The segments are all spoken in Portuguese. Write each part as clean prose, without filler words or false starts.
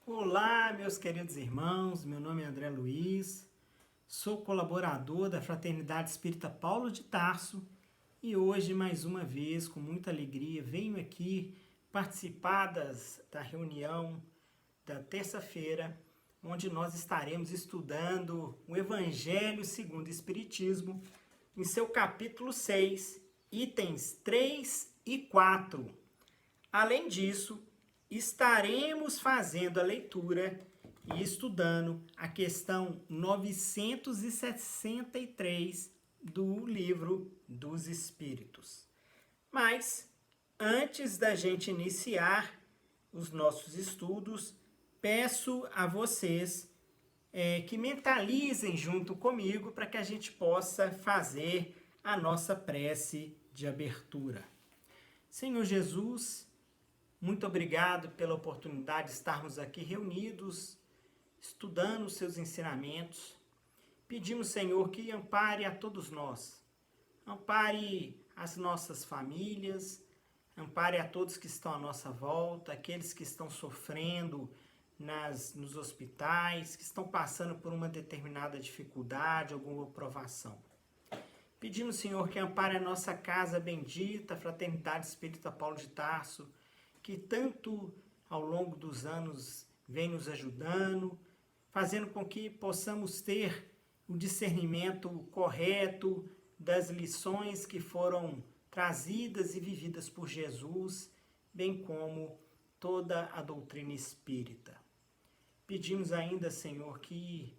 Olá, meus queridos irmãos, meu nome é André Luiz, sou colaborador da Fraternidade Espírita Paulo de Tarso e hoje, mais uma vez, com muita alegria, venho aqui participar da reunião da terça-feira, onde nós estaremos estudando o Evangelho segundo o Espiritismo, em seu capítulo 6, itens 3 e 4. Além disso, estaremos fazendo a leitura e estudando a questão 963 do Livro dos Espíritos. Mas, antes da gente iniciar os nossos estudos, peço a vocês que mentalizem junto comigo para que a gente possa fazer a nossa prece de abertura. Senhor Jesus, muito obrigado pela oportunidade de estarmos aqui reunidos, estudando os seus ensinamentos. Pedimos, Senhor, que ampare a todos nós. Ampare as nossas famílias, ampare a todos que estão à nossa volta, aqueles que estão sofrendo nos hospitais, que estão passando por uma determinada dificuldade, alguma provação. Pedimos, Senhor, que ampare a nossa casa bendita, a Fraternidade Espírita Paulo de Tarso, que tanto ao longo dos anos vem nos ajudando, fazendo com que possamos ter o discernimento correto das lições que foram trazidas e vividas por Jesus, bem como toda a doutrina espírita. Pedimos ainda, Senhor, que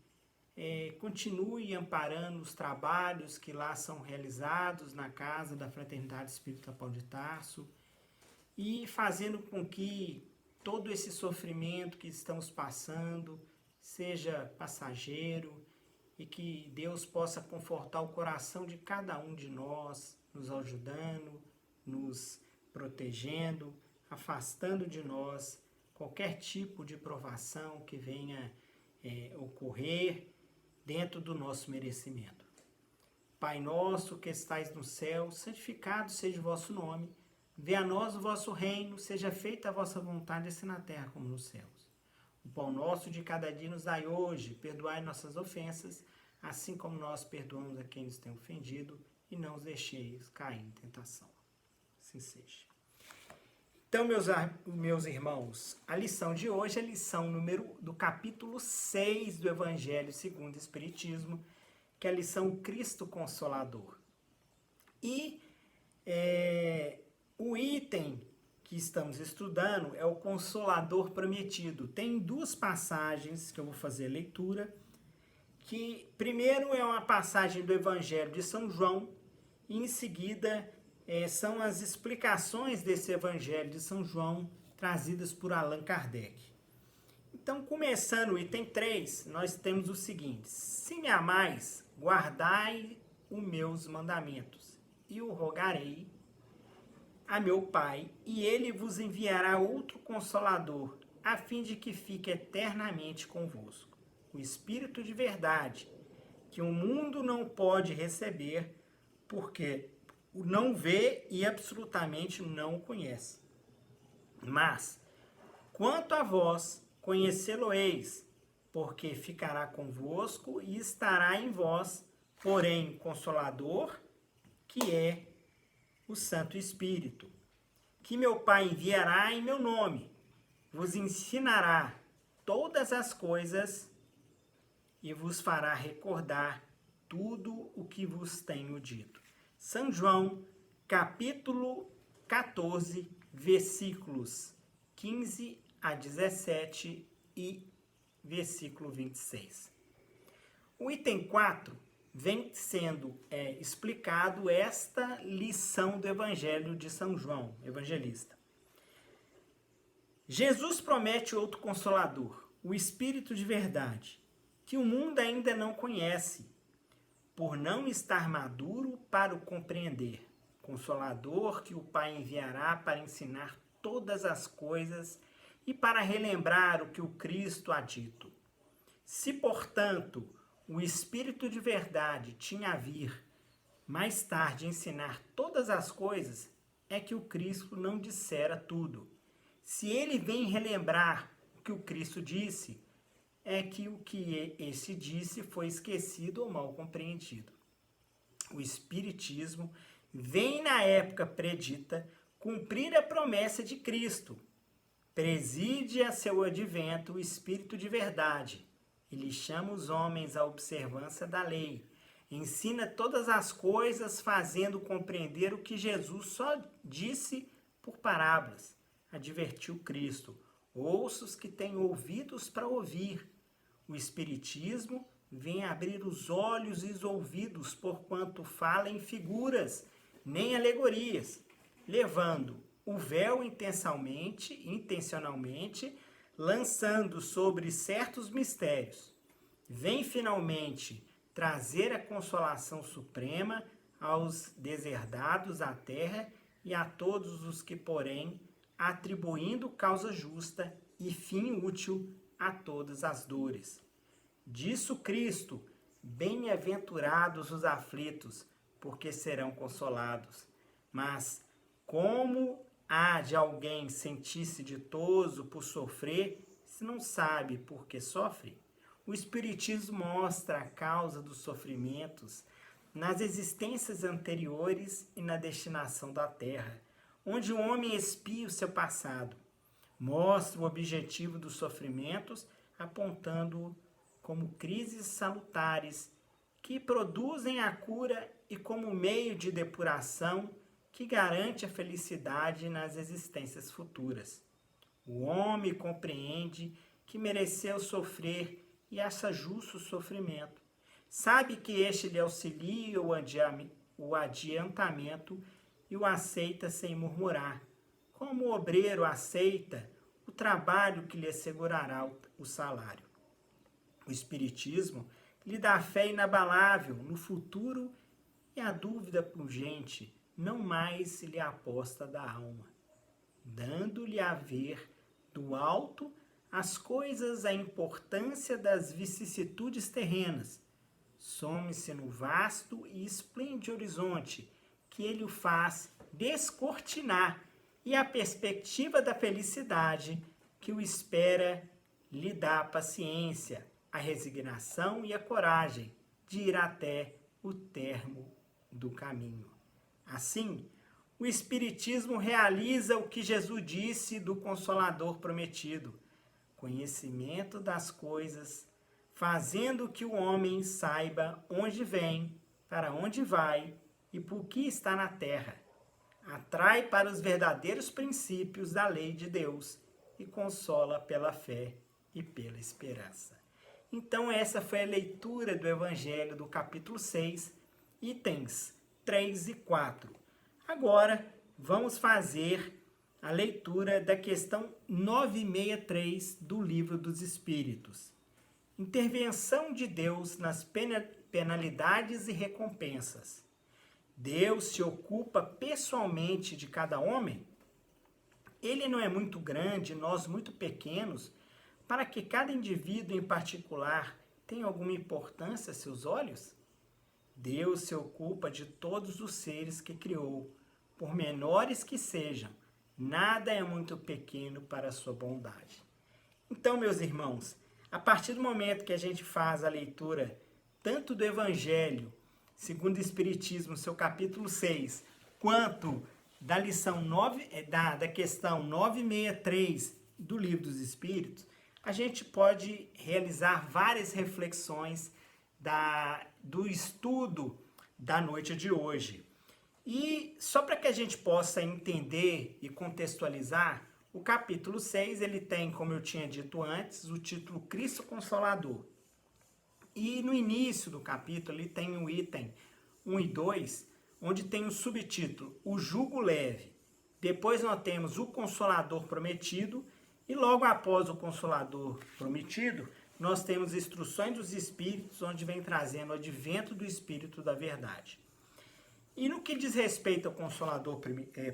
continue amparando os trabalhos que lá são realizados na casa da Fraternidade Espírita Paulo de Tarso, e fazendo com que todo esse sofrimento que estamos passando seja passageiro e que Deus possa confortar o coração de cada um de nós, nos ajudando, nos protegendo, afastando de nós qualquer tipo de provação que venha ocorrer dentro do nosso merecimento. Pai nosso que estais no céu, santificado seja o vosso nome. Venha a nós o vosso reino, seja feita a vossa vontade, assim na terra como nos céus. O pão nosso de cada dia nos dai hoje, perdoai nossas ofensas, assim como nós perdoamos a quem nos tem ofendido, e não os deixeis cair em tentação. Assim seja. Então, meus irmãos, a lição de hoje é a lição do capítulo 6 do Evangelho segundo o Espiritismo, que é a lição Cristo Consolador. E o item que estamos estudando é o Consolador Prometido. Tem duas passagens que eu vou fazer a leitura, que primeiro é uma passagem do Evangelho de São João, e em seguida são as explicações desse Evangelho de São João trazidas por Allan Kardec. Então, começando o item 3, nós temos o seguinte: se me amais, guardai os meus mandamentos, e o rogarei a meu Pai, e ele vos enviará outro Consolador, a fim de que fique eternamente convosco. O Espírito de verdade, que o mundo não pode receber, porque o não vê e absolutamente não o conhece. Mas, quanto a vós, conhecê-lo-eis, porque ficará convosco e estará em vós, porém, Consolador, que é o Santo Espírito, que meu Pai enviará em meu nome, vos ensinará todas as coisas e vos fará recordar tudo o que vos tenho dito. São João, capítulo 14, versículos 15 a 17 e versículo 26. O item 4 vem sendo explicado esta lição do Evangelho de São João, evangelista. Jesus promete outro Consolador, o Espírito de verdade, que o mundo ainda não conhece, por não estar maduro para o compreender. Consolador que o Pai enviará para ensinar todas as coisas e para relembrar o que o Cristo há dito. Se, portanto, o Espírito de verdade tinha a vir mais tarde ensinar todas as coisas, é que o Cristo não dissera tudo. Se ele vem relembrar que o Cristo disse, é que o que esse disse foi esquecido ou mal compreendido. O Espiritismo vem na época predita cumprir a promessa de Cristo. Preside a seu advento o Espírito de verdade. Ele chama os homens à observância da lei. Ensina todas as coisas, fazendo compreender o que Jesus só disse por parábolas. Advertiu Cristo: ouça os que têm ouvidos para ouvir. O Espiritismo vem abrir os olhos e os ouvidos, porquanto fala em figuras, nem alegorias, levando o véu intencionalmente, lançando sobre certos mistérios. Vem finalmente trazer a consolação suprema aos deserdados da terra e a todos os que, porém, atribuindo causa justa e fim útil a todas as dores. Disso Cristo: bem-aventurados os aflitos, porque serão consolados. Mas como há de alguém sentir-se ditoso por sofrer, se não sabe por que sofre? O Espiritismo mostra a causa dos sofrimentos nas existências anteriores e na destinação da Terra, onde o homem expia o seu passado. Mostra o objetivo dos sofrimentos, apontando-o como crises salutares que produzem a cura e como meio de depuração que garante a felicidade nas existências futuras. O homem compreende que mereceu sofrer e acha justo o sofrimento. Sabe que este lhe auxilia o adiantamento e o aceita sem murmurar, como o obreiro aceita o trabalho que lhe assegurará o salário. O Espiritismo lhe dá fé inabalável no futuro e a dúvida pungente não mais lhe aposta da alma, dando-lhe a ver do alto as coisas, a importância das vicissitudes terrenas. Some-se no vasto e esplêndido horizonte que ele o faz descortinar e a perspectiva da felicidade que o espera lhe dá a paciência, a resignação e a coragem de ir até o termo do caminho. Assim, o Espiritismo realiza o que Jesus disse do Consolador prometido: conhecimento das coisas, fazendo que o homem saiba onde vem, para onde vai e por que está na terra. Atrai para os verdadeiros princípios da lei de Deus e consola pela fé e pela esperança. Então, essa foi a leitura do Evangelho do capítulo 6, itens 3 e 4. Agora, vamos fazer a leitura da questão 963 do Livro dos Espíritos. Intervenção de Deus nas penalidades e recompensas. Deus se ocupa pessoalmente de cada homem? Ele não é muito grande, nós muito pequenos, para que cada indivíduo em particular tenha alguma importância a seus olhos? Deus se ocupa de todos os seres que criou, por menores que sejam. Nada é muito pequeno para a sua bondade. Então, meus irmãos, a partir do momento que a gente faz a leitura tanto do Evangelho, segundo o Espiritismo, seu capítulo 6, quanto da lição 9, da questão 963 do Livro dos Espíritos, a gente pode realizar várias reflexões do estudo da noite de hoje. E só para que a gente possa entender e contextualizar, o capítulo 6, ele tem, como eu tinha dito antes, o título Cristo Consolador. E no início do capítulo, ele tem o item 1 e 2, onde tem o subtítulo, o jugo leve. Depois nós temos o Consolador prometido, e logo após o Consolador prometido, nós temos instruções dos Espíritos, onde vem trazendo o advento do Espírito da verdade. E no que diz respeito ao Consolador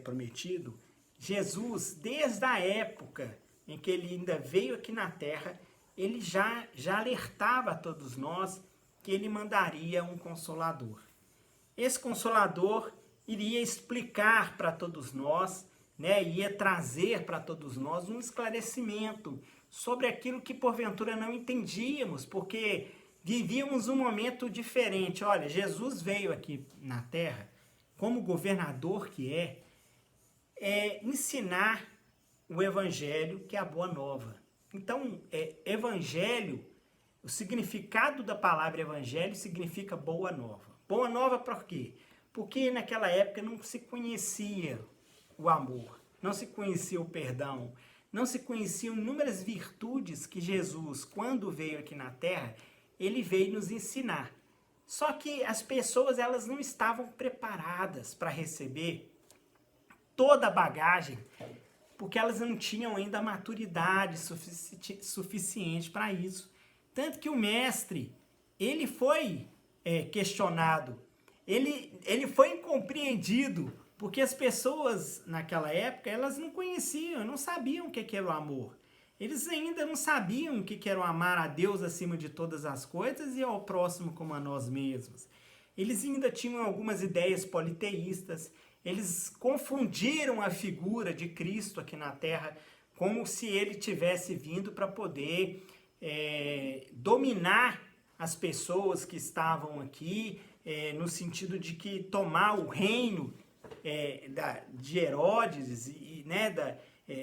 prometido, Jesus, desde a época em que ele ainda veio aqui na Terra, ele já alertava a todos nós que ele mandaria um Consolador. Esse Consolador iria explicar para todos nós, ia trazer para todos nós um esclarecimento sobre aquilo que porventura não entendíamos, porque vivíamos um momento diferente. Olha, Jesus veio aqui na Terra, como governador que ensinar o Evangelho, que é a Boa Nova. Então, Evangelho, o significado da palavra Evangelho significa Boa Nova. Boa Nova por quê? Porque naquela época não se conhecia o amor, não se conhecia o perdão, não se conheciam inúmeras virtudes que Jesus, quando veio aqui na Terra, ele veio nos ensinar. Só que as pessoas, elas não estavam preparadas para receber toda a bagagem, porque elas não tinham ainda a maturidade suficiente para isso. Tanto que o mestre, ele foi questionado, ele foi incompreendido, porque as pessoas naquela época, elas não conheciam, não sabiam o que era o amor. Eles ainda não sabiam o que era o amar a Deus acima de todas as coisas e ao próximo como a nós mesmos. Eles ainda tinham algumas ideias politeístas, eles confundiram a figura de Cristo aqui na Terra como se ele tivesse vindo para poder dominar as pessoas que estavam aqui, no sentido de que tomar o reino de Herodes e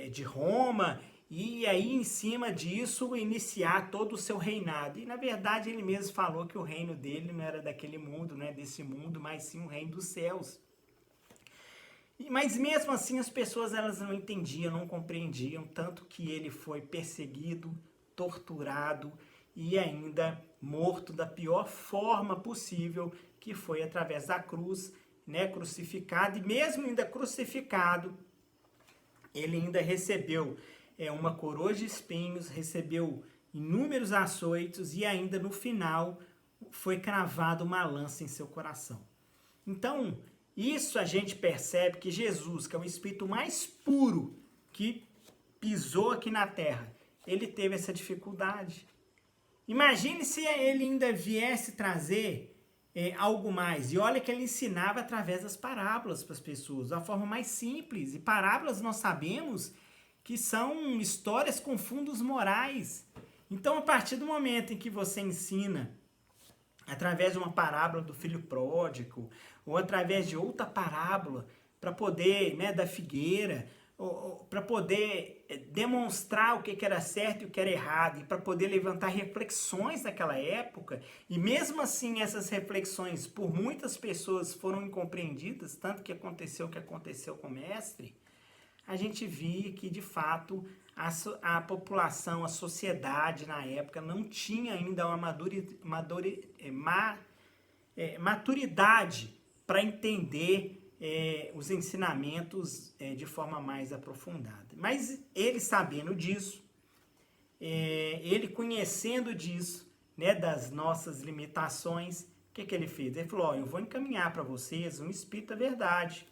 de Roma, e aí em cima disso iniciar todo o seu reinado. E na verdade ele mesmo falou que o reino dele não era daquele mundo, não é desse mundo, mas sim o reino dos céus. Mas mesmo assim as pessoas, elas não entendiam, não compreendiam, tanto que ele foi perseguido, torturado e ainda morto da pior forma possível, que foi através da cruz, crucificado. E mesmo ainda crucificado, ele ainda recebeu uma coroa de espinhos, recebeu inúmeros açoites e ainda no final foi cravada uma lança em seu coração. Então, isso a gente percebe que Jesus, que é o espírito mais puro que pisou aqui na Terra, ele teve essa dificuldade. Imagine se ele ainda viesse trazer algo mais. E olha que ele ensinava através das parábolas para as pessoas, da forma mais simples. E parábolas nós sabemos que são histórias com fundos morais. Então, a partir do momento em que você ensina através de uma parábola do filho pródigo, ou através de outra parábola, para poder, da figueira, para poder demonstrar o que era certo e o que era errado, e para poder levantar reflexões daquela época, e mesmo assim essas reflexões por muitas pessoas foram incompreendidas, tanto que aconteceu o que aconteceu com o mestre, a gente via que de fato a população, a sociedade na época não tinha ainda uma maturidade para entender os ensinamentos de forma mais aprofundada. Mas ele sabendo disso, ele conhecendo disso, das nossas limitações, o que ele fez? Ele falou, eu vou encaminhar para vocês um Espírito da Verdade.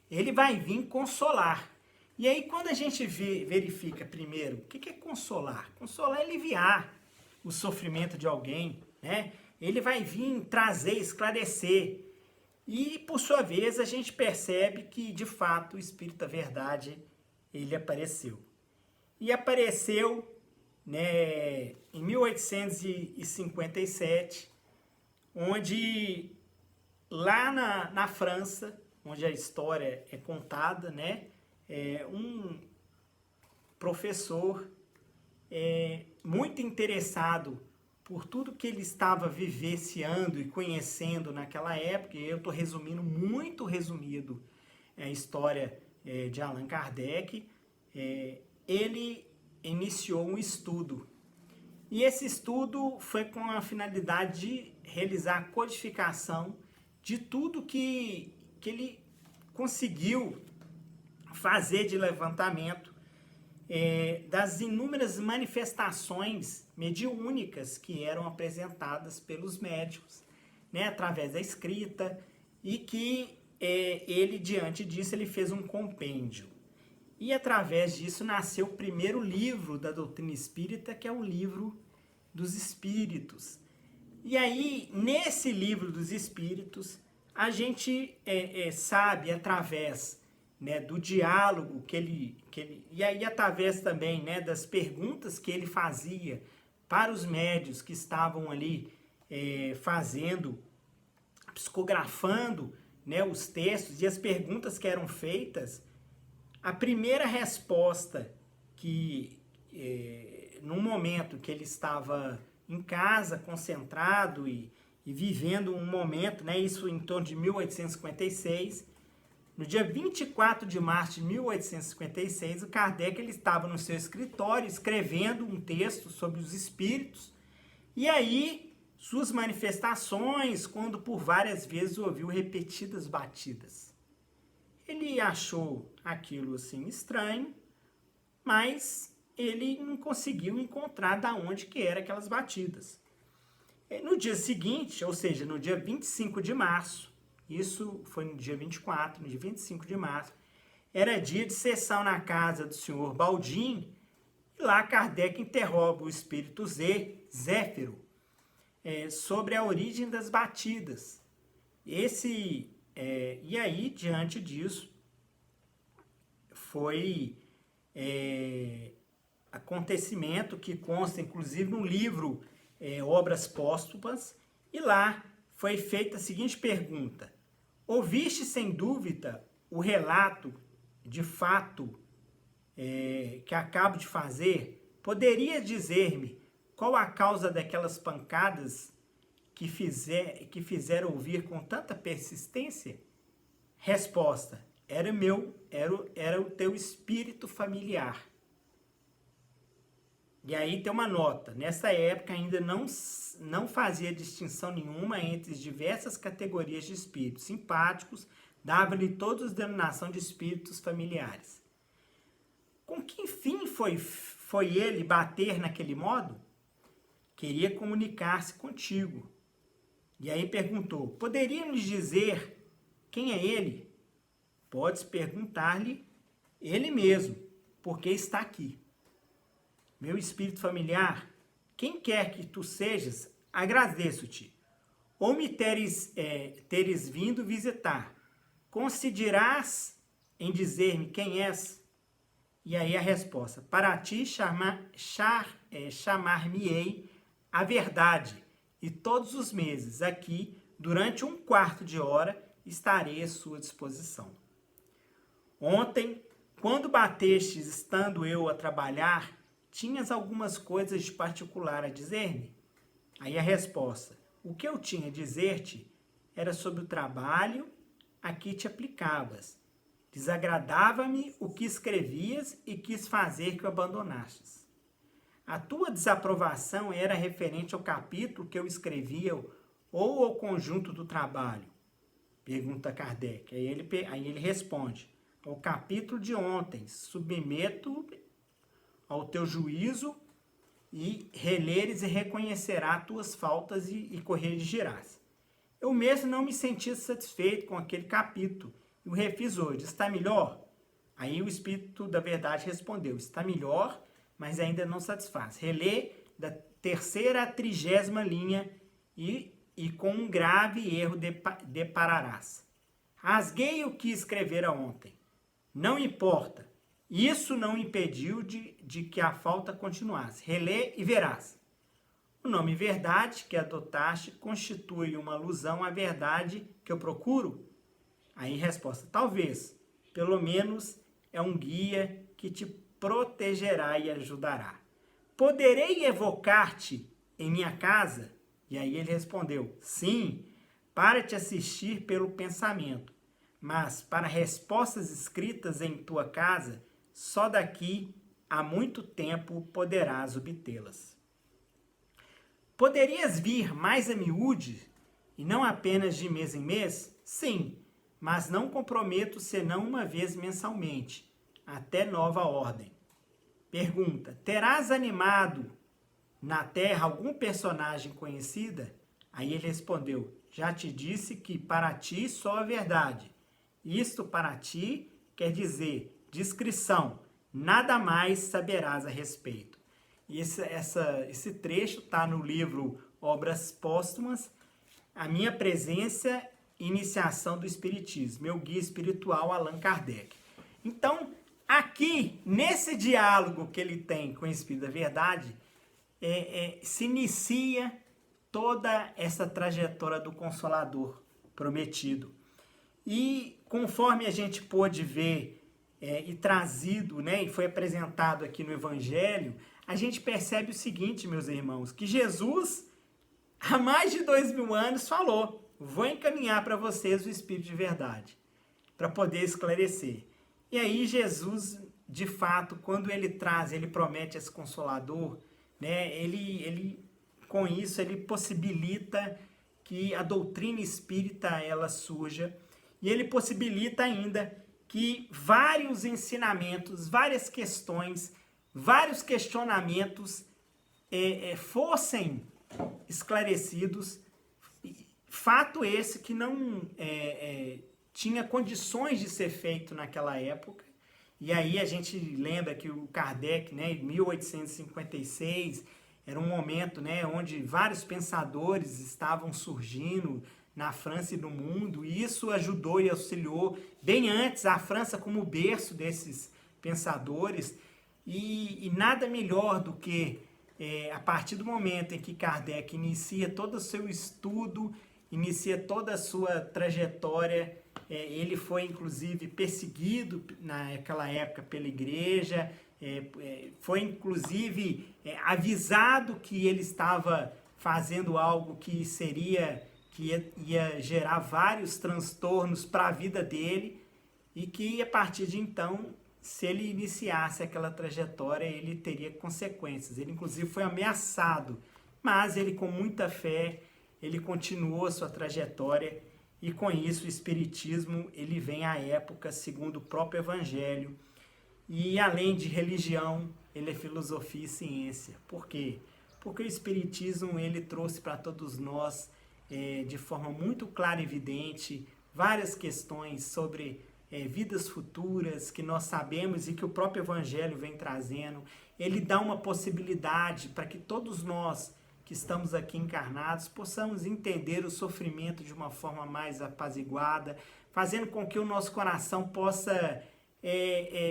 Ele vai vir consolar. E aí quando a gente verifica primeiro, o que é consolar? Consolar é aliviar o sofrimento de alguém, Ele vai vir trazer, esclarecer. E, por sua vez, a gente percebe que, de fato, o Espírito da Verdade, ele apareceu. E apareceu, em 1857, onde, lá na França, onde a história é contada, um professor muito interessado por tudo que ele estava vivenciando e conhecendo naquela época, e eu estou resumindo, muito resumido, a história de Allan Kardec, ele iniciou um estudo. E esse estudo foi com a finalidade de realizar a codificação de tudo que ele conseguiu fazer de levantamento das inúmeras manifestações mediúnicas que eram apresentadas pelos médicos, através da escrita, e que ele, diante disso, ele fez um compêndio. E através disso nasceu o primeiro livro da doutrina espírita, que é o Livro dos Espíritos. E aí, nesse Livro dos Espíritos, a gente sabe, através né, do diálogo que ele e aí através também, né, das perguntas que ele fazia para os médios que estavam ali psicografando, né, os textos e as perguntas que eram feitas. A primeira resposta que, num momento que ele estava em casa, concentrado e vivendo um momento, né, isso em torno de 1856, no dia 24 de março de 1856, o Kardec ele estava no seu escritório escrevendo um texto sobre os espíritos, e aí suas manifestações, quando por várias vezes ouviu repetidas batidas. Ele achou aquilo assim estranho, mas ele não conseguiu encontrar de onde que eram aquelas batidas. No dia seguinte, ou seja, no dia 25 de março, isso foi no dia 24, no dia 25 de março, era dia de sessão na casa do senhor Baldim, e lá Kardec interroga o espírito Zéfiro sobre a origem das batidas. E aí, diante disso, foi acontecimento que consta, inclusive, no livro Obras Póstumas, e lá foi feita a seguinte pergunta: ouviste, sem dúvida, o relato de fato que acabo de fazer? Poderia dizer-me qual a causa daquelas pancadas que fizeram ouvir com tanta persistência? Resposta: era o teu espírito familiar. E aí tem uma nota: nessa época ainda não fazia distinção nenhuma entre as diversas categorias de espíritos simpáticos, dava-lhe todos a denominação de espíritos familiares. Com que fim foi ele bater naquele modo? Queria comunicar-se contigo. E aí perguntou: poderia nos dizer quem é ele? Podes perguntar-lhe ele mesmo, porque está aqui. Meu espírito familiar, quem quer que tu sejas, agradeço-te. Ou me teres vindo visitar, considerás em dizer-me quem és? E aí a resposta: para ti chamar-me-ei a verdade, e todos os meses aqui, durante 1/4 de hora, estarei à sua disposição. Ontem, quando batestes estando eu a trabalhar, tinhas algumas coisas de particular a dizer-me? Aí a resposta: o que eu tinha a dizer-te era sobre o trabalho a que te aplicavas. Desagradava-me o que escrevias e quis fazer que o abandonastes. A tua desaprovação era referente ao capítulo que eu escrevia ou ao conjunto do trabalho? Pergunta Kardec. Aí ele responde: ao capítulo de ontem, submeto ao teu juízo, e releres e reconhecerá tuas faltas e corrigirás. Eu mesmo não me sentia satisfeito com aquele capítulo, e o refiz hoje. Está melhor? Aí o Espírito da Verdade respondeu: está melhor, mas ainda não satisfaz. Relê da 3ª à 30ª linha e com um grave erro depararás. Rasguei o que escrevera ontem. Não importa. Isso não impediu de que a falta continuasse. Relê e verás. O nome verdade que adotaste constitui uma alusão à verdade que eu procuro? Aí resposta: talvez. Pelo menos é um guia que te protegerá e ajudará. Poderei evocar-te em minha casa? E aí ele respondeu: sim, para te assistir pelo pensamento. Mas para respostas escritas em tua casa, só daqui a muito tempo poderás obtê-las. Poderias vir mais a miúde, e não apenas de mês em mês? Sim, mas não comprometo senão uma vez mensalmente, até nova ordem. Pergunta: terás animado na Terra algum personagem conhecida? Aí ele respondeu: já te disse que para ti só a verdade. Isto para ti quer dizer discrição, nada mais saberás a respeito. E esse trecho está no livro Obras Póstumas, A Minha Presença e Iniciação do Espiritismo, meu guia espiritual Allan Kardec. Então, aqui, nesse diálogo que ele tem com o Espírito da Verdade, se inicia toda essa trajetória do Consolador prometido. E conforme a gente pôde ver e trazido, né, e foi apresentado aqui no Evangelho, a gente percebe o seguinte, meus irmãos, que Jesus, há mais de 2000 anos, falou: vou encaminhar para vocês o Espírito de verdade, para poder esclarecer. E aí Jesus, de fato, quando ele traz, ele promete esse Consolador, né, com isso, ele possibilita que a doutrina espírita ela surja, e ele possibilita ainda que vários ensinamentos, várias questões, vários questionamentos fossem esclarecidos. Fato esse que não tinha condições de ser feito naquela época. E aí a gente lembra que o Kardec, né, em 1856, era um momento, né, onde vários pensadores estavam surgindo na França e no mundo, e isso ajudou e auxiliou bem antes a França como berço desses pensadores, e nada melhor do que a partir do momento em que Kardec inicia todo o seu estudo, inicia toda a sua trajetória. Ele foi inclusive perseguido naquela época pela igreja, foi inclusive avisado que ele estava fazendo algo que ia gerar vários transtornos para a vida dele, e que a partir de então, se ele iniciasse aquela trajetória, ele teria consequências. Ele inclusive foi ameaçado, mas ele, com muita fé, ele continuou a sua trajetória, e com isso o Espiritismo ele vem à época segundo o próprio Evangelho, e além de religião, ele é filosofia e ciência. Por quê? Porque o Espiritismo ele trouxe para todos nós, de forma muito clara e evidente, várias questões sobre vidas futuras que nós sabemos e que o próprio Evangelho vem trazendo. Ele dá uma possibilidade para que todos nós que estamos aqui encarnados possamos entender o sofrimento de uma forma mais apaziguada, fazendo com que o nosso coração possa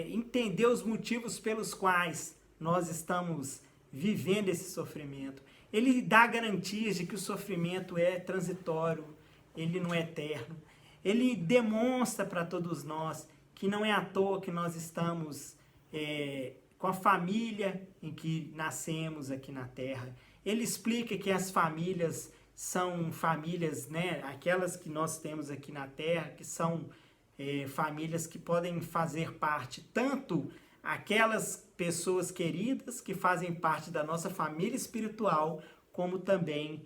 entender os motivos pelos quais nós estamos vivendo esse sofrimento. Ele dá garantias de que o sofrimento é transitório, ele não é eterno. Ele demonstra para todos nós que não é à toa que nós estamos com a família em que nascemos aqui na Terra. Ele explica que as famílias são famílias, né, aquelas que nós temos aqui na Terra, que são famílias que podem fazer parte, tanto aquelas pessoas queridas que fazem parte da nossa família espiritual, como também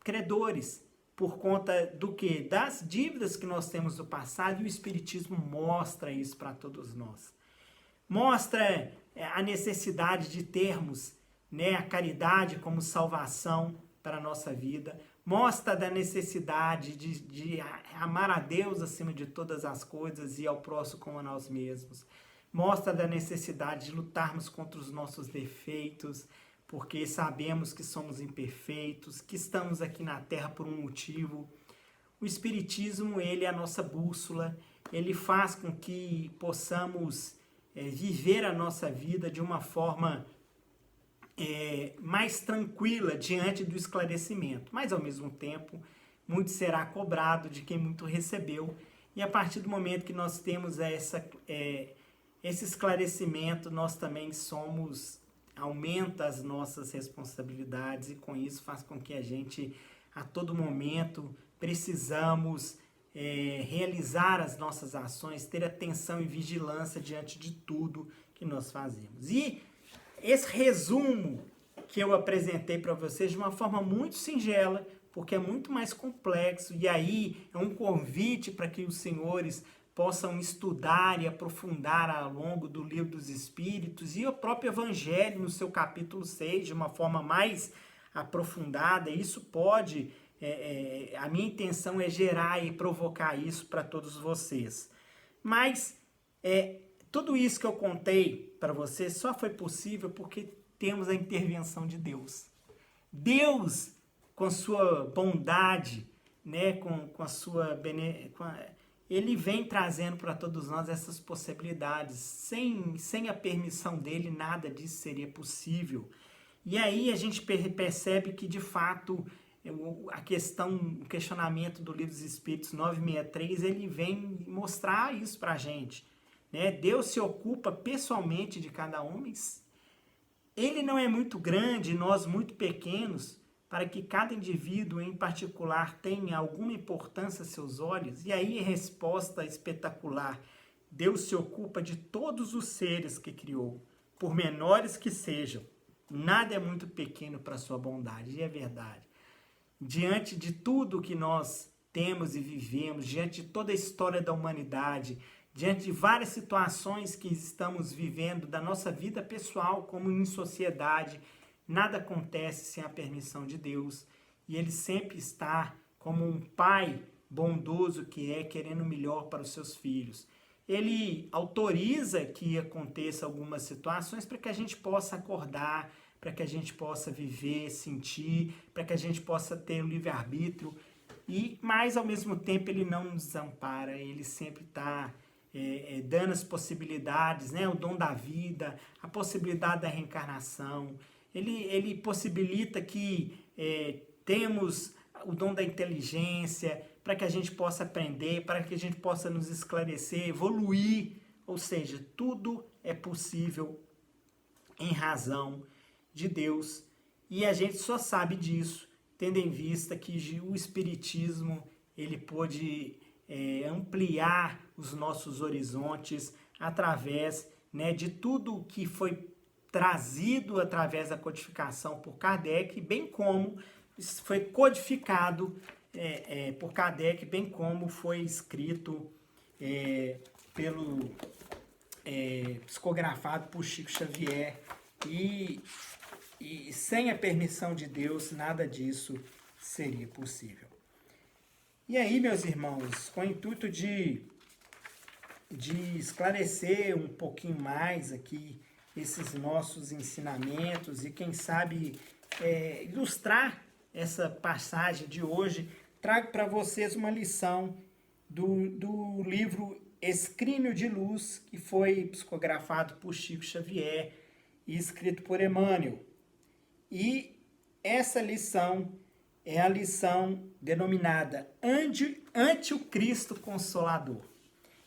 credores, por conta do que? Das dívidas que nós temos do passado, e o Espiritismo mostra isso para todos nós. Mostra a necessidade de termos, né, a caridade como salvação para a nossa vida, mostra da necessidade de amar a Deus acima de todas as coisas e ao próximo como a nós mesmos, mostra da necessidade de lutarmos contra os nossos defeitos, porque sabemos que somos imperfeitos, que estamos aqui na Terra por um motivo. O Espiritismo, ele é a nossa bússola, ele faz com que possamos viver a nossa vida de uma forma mais tranquila diante do esclarecimento, mas ao mesmo tempo muito será cobrado de quem muito recebeu, e a partir do momento que nós temos esse esclarecimento, nós também aumenta as nossas responsabilidades, e com isso faz com que a gente a todo momento precisamos realizar as nossas ações, ter atenção e vigilância diante de tudo que nós fazemos. E esse resumo que eu apresentei para vocês de uma forma muito singela, porque é muito mais complexo, e aí é um convite para que os senhores possam estudar e aprofundar ao longo do Livro dos Espíritos e o próprio Evangelho no seu capítulo 6, de uma forma mais aprofundada. Isso pode, a minha intenção é gerar e provocar isso para todos vocês. Mas tudo isso que eu contei para vocês só foi possível porque temos a intervenção de Deus. Deus, com sua bondade, né, com a sua ele vem trazendo para todos nós essas possibilidades. Sem a permissão dele, nada disso seria possível. E aí a gente percebe que, de fato, o questionamento do Livro dos Espíritos 963, ele vem mostrar isso para a gente. Né? Deus se ocupa pessoalmente de cada um, mas ele não é muito grande, nós muito pequenos, para que cada indivíduo em particular tenha alguma importância a seus olhos. E aí, resposta espetacular: Deus se ocupa de todos os seres que criou, por menores que sejam. Nada é muito pequeno para a sua bondade, e é verdade. Diante de tudo que nós temos e vivemos, diante de toda a história da humanidade, diante de várias situações que estamos vivendo da nossa vida pessoal, como em sociedade, nada acontece sem a permissão de Deus. E Ele sempre está como um pai bondoso que é, querendo o melhor para os seus filhos. Ele autoriza que aconteça algumas situações para que a gente possa acordar, para que a gente possa viver, sentir, para que a gente possa ter o livre-arbítrio. Mas, ao mesmo tempo, Ele não nos desampara, Ele sempre está dando as possibilidades, né? O dom da vida, a possibilidade da reencarnação. Ele possibilita que temos o dom da inteligência, para que a gente possa aprender, para que a gente possa nos esclarecer, evoluir. Ou seja, tudo é possível em razão de Deus. E a gente só sabe disso tendo em vista que o Espiritismo ele pôde ampliar os nossos horizontes através, né, de tudo que foi trazido através da codificação por Kardec, bem como foi codificado por Kardec, bem como foi escrito psicografado por Chico Xavier, e sem a permissão de Deus, nada disso seria possível. E aí, meus irmãos, com o intuito de esclarecer um pouquinho mais aqui esses nossos ensinamentos e, quem sabe, ilustrar essa passagem de hoje, trago para vocês uma lição do livro Escrínio de Luz, que foi psicografado por Chico Xavier e escrito por Emmanuel. E essa lição é a lição denominada Ante o Cristo Consolador.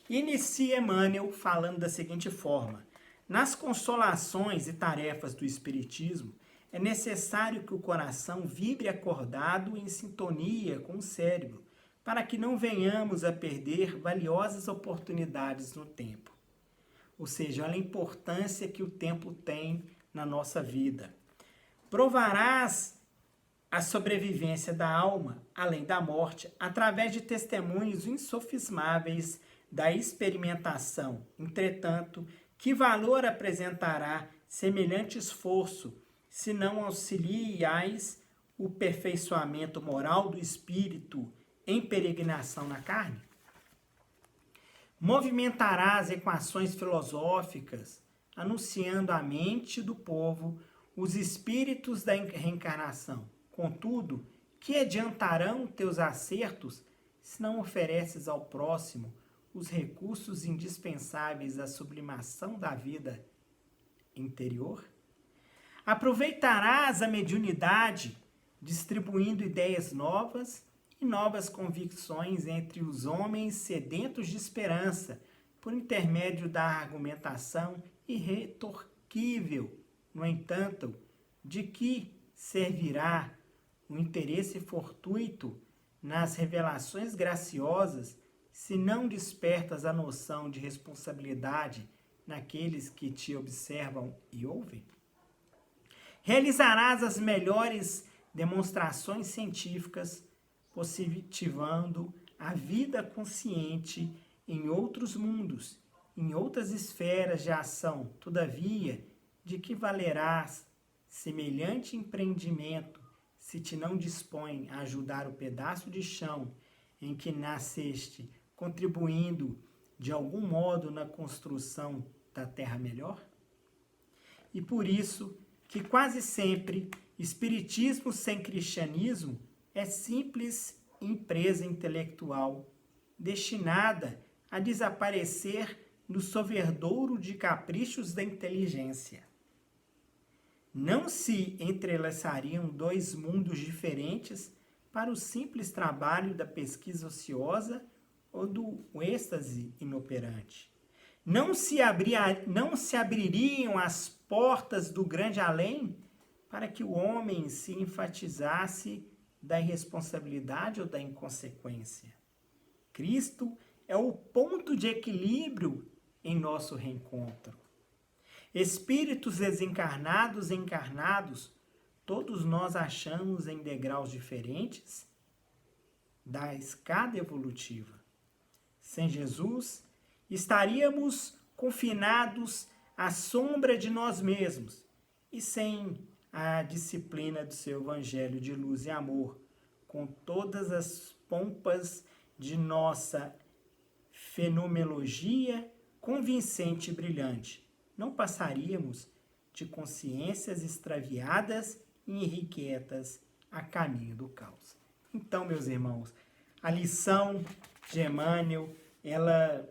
Inicia Emmanuel falando da seguinte forma: nas consolações e tarefas do Espiritismo, é necessário que o coração vibre acordado em sintonia com o cérebro, para que não venhamos a perder valiosas oportunidades no tempo. Ou seja, olha a importância que o tempo tem na nossa vida. Provarás a sobrevivência da alma, além da morte, através de testemunhos insofismáveis da experimentação. Entretanto, que valor apresentará semelhante esforço, se não auxiliais o perfeiçoamento moral do espírito em peregrinação na carne? Movimentará as equações filosóficas, anunciando à mente do povo os espíritos da reencarnação. Contudo, que adiantarão teus acertos se não ofereces ao próximo os recursos indispensáveis à sublimação da vida interior? Aproveitarás a mediunidade, distribuindo ideias novas e novas convicções entre os homens sedentos de esperança, por intermédio da argumentação irretorquível. No entanto, de que servirá o interesse fortuito nas revelações graciosas, se não despertas a noção de responsabilidade naqueles que te observam e ouvem? Realizarás as melhores demonstrações científicas, positivando a vida consciente em outros mundos, em outras esferas de ação. Todavia, de que valerás semelhante empreendimento se te não dispõe a ajudar o pedaço de chão em que nasceste, contribuindo de algum modo na construção da terra melhor? E por isso que quase sempre espiritismo sem cristianismo é simples empresa intelectual destinada a desaparecer no soverdouro de caprichos da inteligência. Não se entrelaçariam dois mundos diferentes para o simples trabalho da pesquisa ociosa ou do êxtase inoperante. Não se abririam as portas do grande além para que o homem se enfatizasse da irresponsabilidade ou da inconsequência. Cristo é o ponto de equilíbrio em nosso reencontro. Espíritos desencarnados e encarnados, todos nós achamos em degraus diferentes da escada evolutiva. Sem Jesus, estaríamos confinados à sombra de nós mesmos e sem a disciplina do seu evangelho de luz e amor, com todas as pompas de nossa fenomenologia convincente e brilhante, não passaríamos de consciências extraviadas e irrequietas a caminho do caos. Então, meus irmãos, a lição de Emmanuel, ela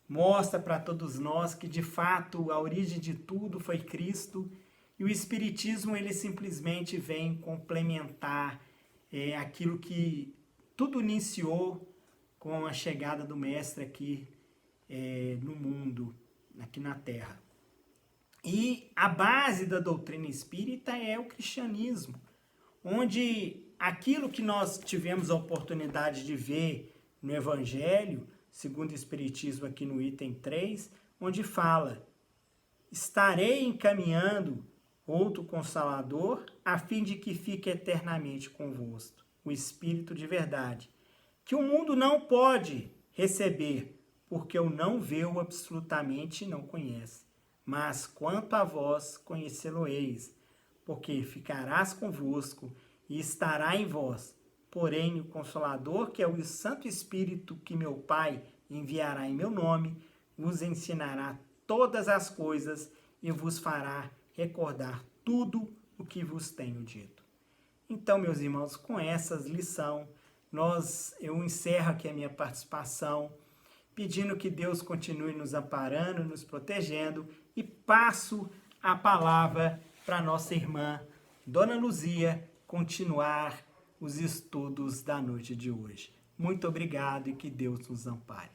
mostra para todos nós que, de fato, a origem de tudo foi Cristo, e o Espiritismo, ele simplesmente vem complementar aquilo que tudo iniciou com a chegada do Mestre aqui no mundo, aqui na Terra. E a base da doutrina espírita é o cristianismo, onde aquilo que nós tivemos a oportunidade de ver no Evangelho, segundo o Espiritismo aqui no item 3, onde fala: estarei encaminhando outro Consolador, a fim de que fique eternamente convosco, o Espírito de verdade, que o mundo não pode receber, porque o não vê-o absolutamente não conhece. Mas quanto a vós, conhecê-lo-eis, porque ficarás convosco e estará em vós. Porém, o Consolador, que é o Santo Espírito que meu Pai enviará em meu nome, vos ensinará todas as coisas e vos fará recordar tudo o que vos tenho dito. Então, meus irmãos, com essas lições, eu encerro aqui a minha participação, pedindo que Deus continue nos amparando, nos protegendo, e passo a palavra para nossa irmã, Dona Luzia, continuar os estudos da noite de hoje. Muito obrigado e que Deus nos ampare.